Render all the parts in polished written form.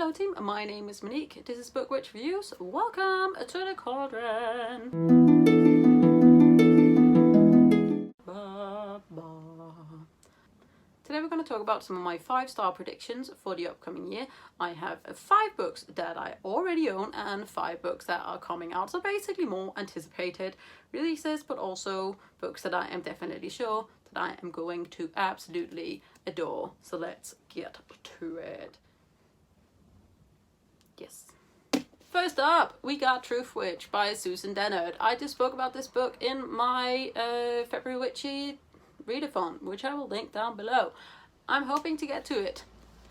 Hello team, my name is Monique, this is FebruWitchy Reviews. Welcome to the cauldron. Today we're going to talk about some of my 5-star predictions for the upcoming year. I have 5 books that I already own and 5 books that are coming out, so basically more anticipated releases, but also books that I am definitely sure that I am going to absolutely adore. So let's get to it. Yes. First up, we got Truth Witch by Susan Dennard. I just spoke about this book in my FebruWitchy readathon, which I will link down below. I'm hoping to get to it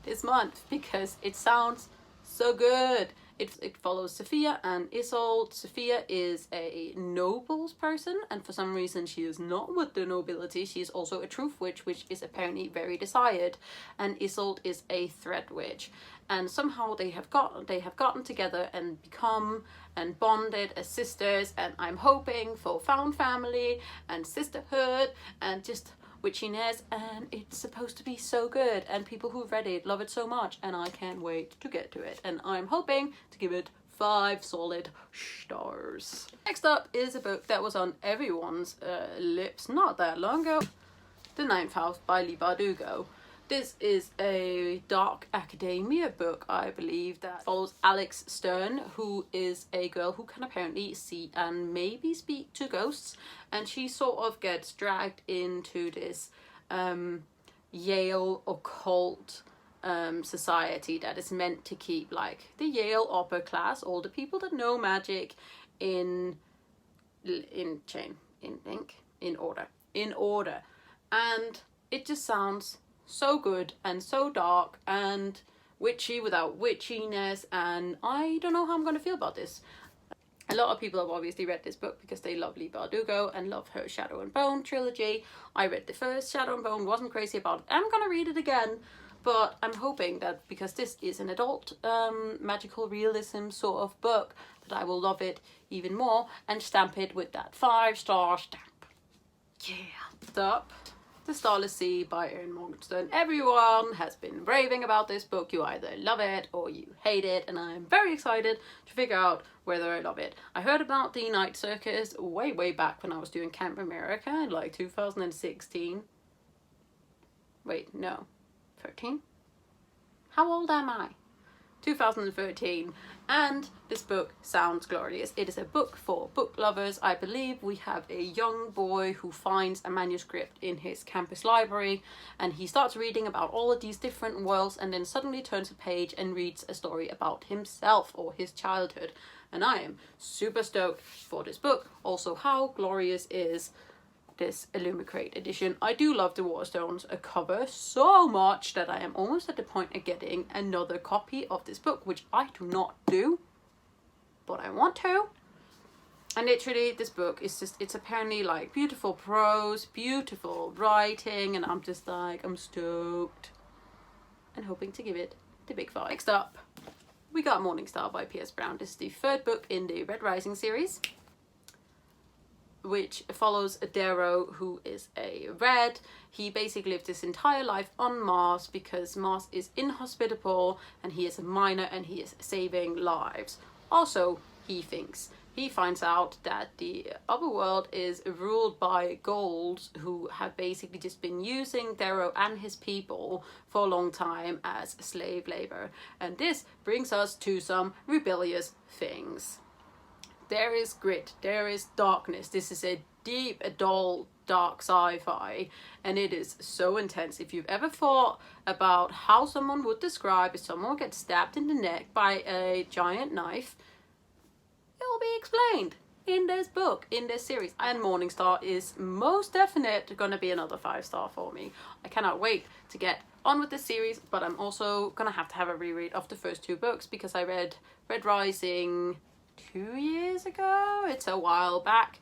this month because it sounds so good. It follows Sophia and Isolde. Sophia is a nobles person, and for some reason she is not with the nobility. She is also a truth witch, which is apparently very desired, and Isolde is a threat witch. And somehow they have gotten together and become and bonded as sisters, and I'm hoping for found family and sisterhood and just witchiness, and it's supposed to be so good, and people who read it love it so much, and I can't wait to get to it, and I'm hoping to give it 5 solid stars. Next up is a book that was on everyone's lips not that long ago, The Ninth House by Leigh Bardugo. This is a dark academia book, I believe, that follows Alex Stern, who is a girl who can apparently see and maybe speak to ghosts, and she sort of gets dragged into this Yale occult society that is meant to keep like the Yale upper class, all the people that know magic, in order, and it just sounds so good and so dark and witchy without witchiness, and I don't know how I'm going to feel about this. A lot of people have obviously read this book because they love Leigh Bardugo and love her Shadow and Bone trilogy. I read the first Shadow and Bone, wasn't crazy about it. I'm going to read it again, but I'm hoping that because this is an adult magical realism sort of book, that I will love it even more and stamp it with that 5-star stamp. Yeah. Stop. The Starless Sea by Erin Morgenstern. Everyone has been raving about this book. You either love it or you hate it, and I'm very excited to figure out whether I love it. I heard about the Night Circus way back when I was doing Camp America in like 2016. Wait, no. 13? How old am I? 2013, and this book sounds glorious. It is a book for book lovers. I believe we have a young boy who finds a manuscript in his campus library, and he starts reading about all of these different worlds, and then suddenly turns a page and reads a story about himself or his childhood, and I am super stoked for this book. Also, how glorious is this Illumicrate edition. I do love the Waterstones cover so much that I am almost at the point of getting another copy of this book, which I do not do, but I want to. And literally this book is just, it's apparently like beautiful prose, beautiful writing, and I'm just like, I'm stoked and hoping to give it the big 5. Next up, we got Morningstar by P.S. Brown. This is the 3rd book in the Red Rising series, which follows Darrow, who is a red. He basically lived his entire life on Mars because Mars is inhospitable, and he is a miner and he is saving lives. Also, he finds out that the upper world is ruled by ghouls who have basically just been using Darrow and his people for a long time as slave labor. And this brings us to some rebellious things. There is grit, there is darkness. This is a deep, adult, dark sci-fi, and it is so intense. If you've ever thought about how someone would describe if someone gets stabbed in the neck by a giant knife, it will be explained in this book, in this series. And Morningstar is most definitely going to be another 5-star for me. I cannot wait to get on with this series, but I'm also going to have a reread of the first 2 books because I read Red Rising 2 years ago. It's a while back,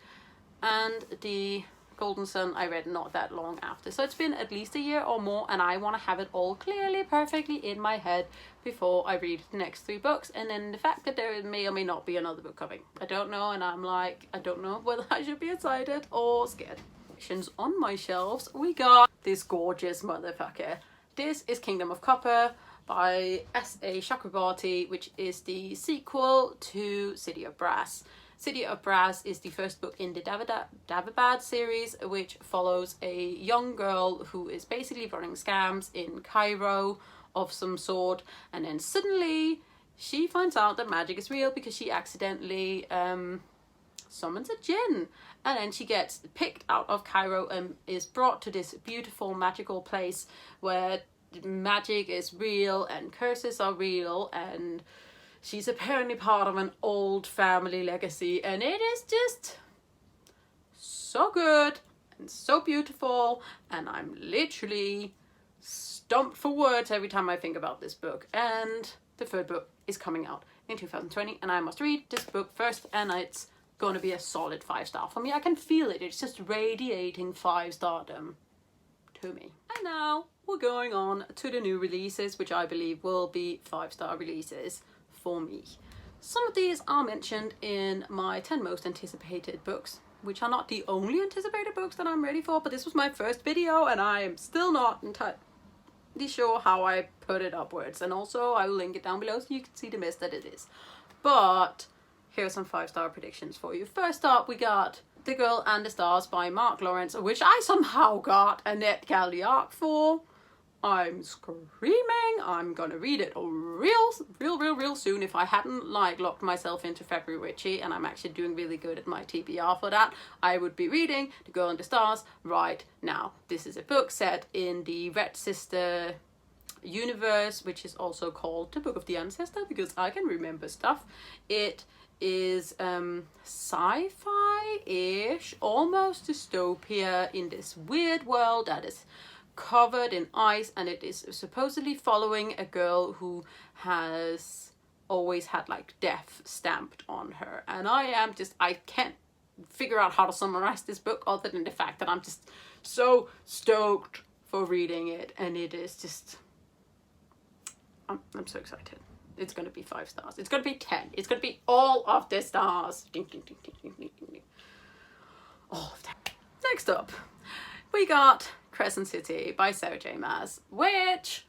and the Golden Sun I read not that long after, so it's been at least a year or more, and I want to have it all clearly perfectly in my head before I read the next 3 books. And then the fact that there may or may not be another book coming, I don't know, and I'm like, I don't know whether I should be excited or scared. On my shelves we got this gorgeous motherfucker. This is Kingdom of Copper by S.A. Chakrabarty, which is the sequel to City of Brass. City of Brass is the first book in the Dabbabad series, which follows a young girl who is basically running scams in Cairo of some sort, and then suddenly she finds out that magic is real because she accidentally summons a djinn, and then she gets picked out of Cairo and is brought to this beautiful magical place where magic is real and curses are real, and she's apparently part of an old family legacy, and it is just so good and so beautiful, and I'm literally stumped for words every time I think about this book. And the third book is coming out in 2020, and I must read this book first, and it's going to be a solid 5-star for me. I can feel it. It's just radiating 5-stardom to me. And now we're going on to the new releases, which I believe will be 5-star releases for me. Some of these are mentioned in my 10 most anticipated books, which are not the only anticipated books that I'm ready for, but this was my first video and I am still not entirely sure how I put it upwards, and also I will link it down below so you can see the mess that it is. But here are some 5-star predictions for you. First up, we got The Girl and the Stars by Mark Lawrence, which I somehow got a net Galliarch for. I'm screaming. I'm gonna read it real soon. If I hadn't like locked myself into FebruWitchy, and I'm actually doing really good at my TBR for that, I would be reading The Girl and the Stars right now. This is a book set in the Red Sister universe, which is also called The Book of the Ancestor, because I can remember stuff. It is sci-fi-ish, almost dystopia in this weird world that is covered in ice, and it is supposedly following a girl who has always had like death stamped on her. And I can't figure out how to summarize this book other than the fact that I'm just so stoked for reading it, and it is just I'm so excited. It's gonna be 5 stars. It's gonna be 10. It's gonna be all of the stars. Ding, ding, ding, ding, ding, ding, ding. All of them. Next up, we got Crescent City by Sarah J Maas, which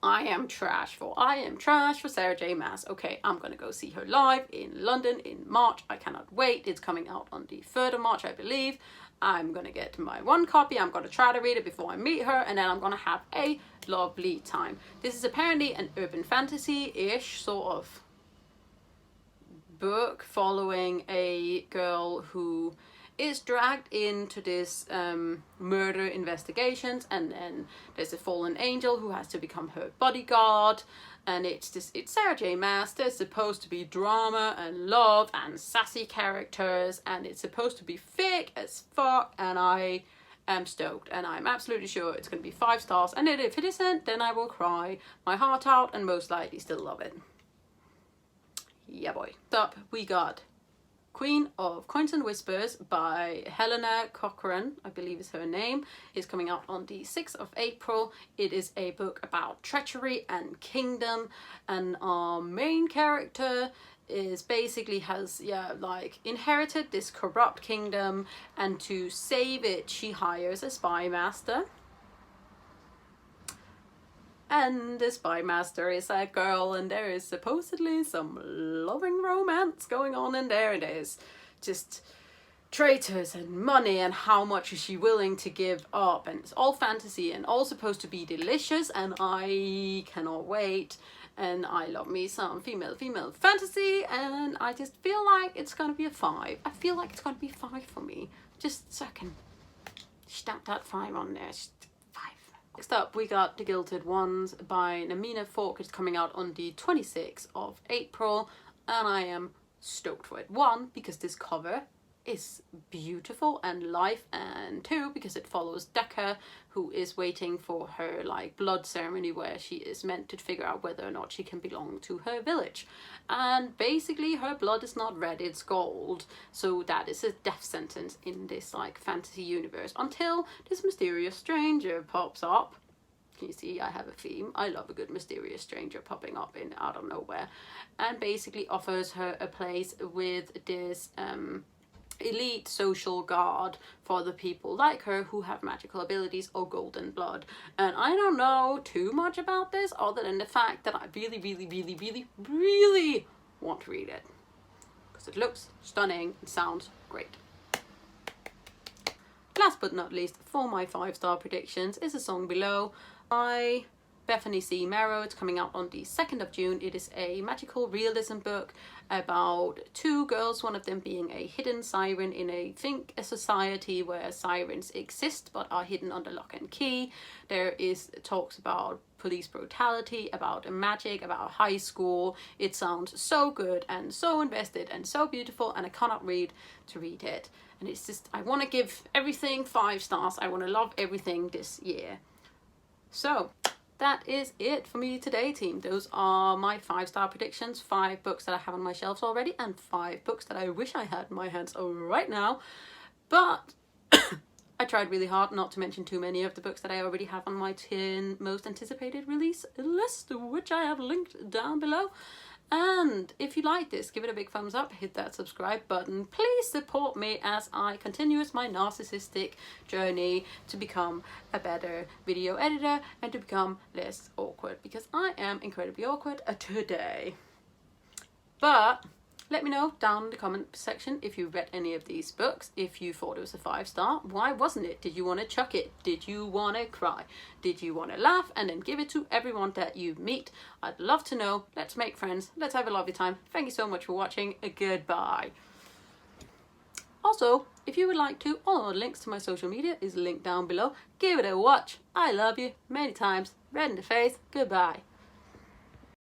I am trash for. I am trash for Sarah J Maas. Okay, I'm gonna go see her live in London in March. I cannot wait. It's coming out on the 3rd of March, I believe. I'm gonna get my 1 copy. I'm gonna try to read it before I meet her, and then I'm gonna have a lovely time. This is apparently an urban fantasy-ish sort of book following a girl who is dragged into this murder investigations, and then there's a fallen angel who has to become her bodyguard, and it's Sarah J Maas. There's supposed to be drama and love and sassy characters, and it's supposed to be thick as fuck, and I am stoked, and I'm absolutely sure it's going to be 5 stars, and if it isn't, then I will cry my heart out and most likely still love it. Yeah boy. Up we got Queen of Coins and Whispers by Helena Cochrane, I believe is her name, is coming out on the 6th of April. It is a book about treachery and kingdom, and our main character is basically has inherited this corrupt kingdom, and to save it she hires a spy master. And the spy master is a girl, and there is supposedly some loving romance going on in there. There's just traitors and money, and how much is she willing to give up, and it's all fantasy and all supposed to be delicious, and I cannot wait. And I love me some female fantasy, and I just feel like it's gonna be a 5. I feel like it's gonna be 5 for me, just so I can stamp that 5 on there. Next up, we got The Gilded Ones by Namina Falk. It's coming out on the 26th of April, and I am stoked for it. 1, because this cover is beautiful and life, and 2, because it follows Decca, who is waiting for her blood ceremony where she is meant to figure out whether or not she can belong to her village. And basically her blood is not red, it's gold, so that is a death sentence in this fantasy universe, until this mysterious stranger pops up. Can you see I have a theme? I love a good mysterious stranger popping up out of nowhere, and basically offers her a place with this elite social guard for the people like her who have magical abilities or golden blood. And I don't know too much about this other than the fact that I really, really, really, really, really want to read it. Because it looks stunning and sounds great. Last but not least, for my 5-star predictions is a song below by Bethany C. Merrow. It's coming out on the 2nd of June. It is a magical realism book about 2 girls, one of them being a hidden siren in a society where sirens exist but are hidden under lock and key. There is talks about police brutality, about magic, about high school. It sounds so good and so invested and so beautiful, and I cannot wait to read it. And it's just, I want to give everything 5 stars. I want to love everything this year. So that is it for me today, team. Those are my 5-star predictions. 5 books that I have on my shelves already, and 5 books that I wish I had in my hands right now. But I tried really hard not to mention too many of the books that I already have on my 10 most anticipated release list, which I have linked down below. And if you like this, give it a big thumbs up, hit that subscribe button. Please support me as I continue my narcissistic journey to become a better video editor and to become less awkward, because I am incredibly awkward today. But let me know down in the comment section if you read any of these books, if you thought it was a 5-star. Why wasn't it? Did you want to chuck it? Did you want to cry? Did you want to laugh and then give it to everyone that you meet? I'd love to know. Let's make friends. Let's have a lovely time. Thank you so much for watching. Goodbye. Also, if you would like to, all the links to my social media is linked down below. Give it a watch. I love you many times. Red in the face. Goodbye.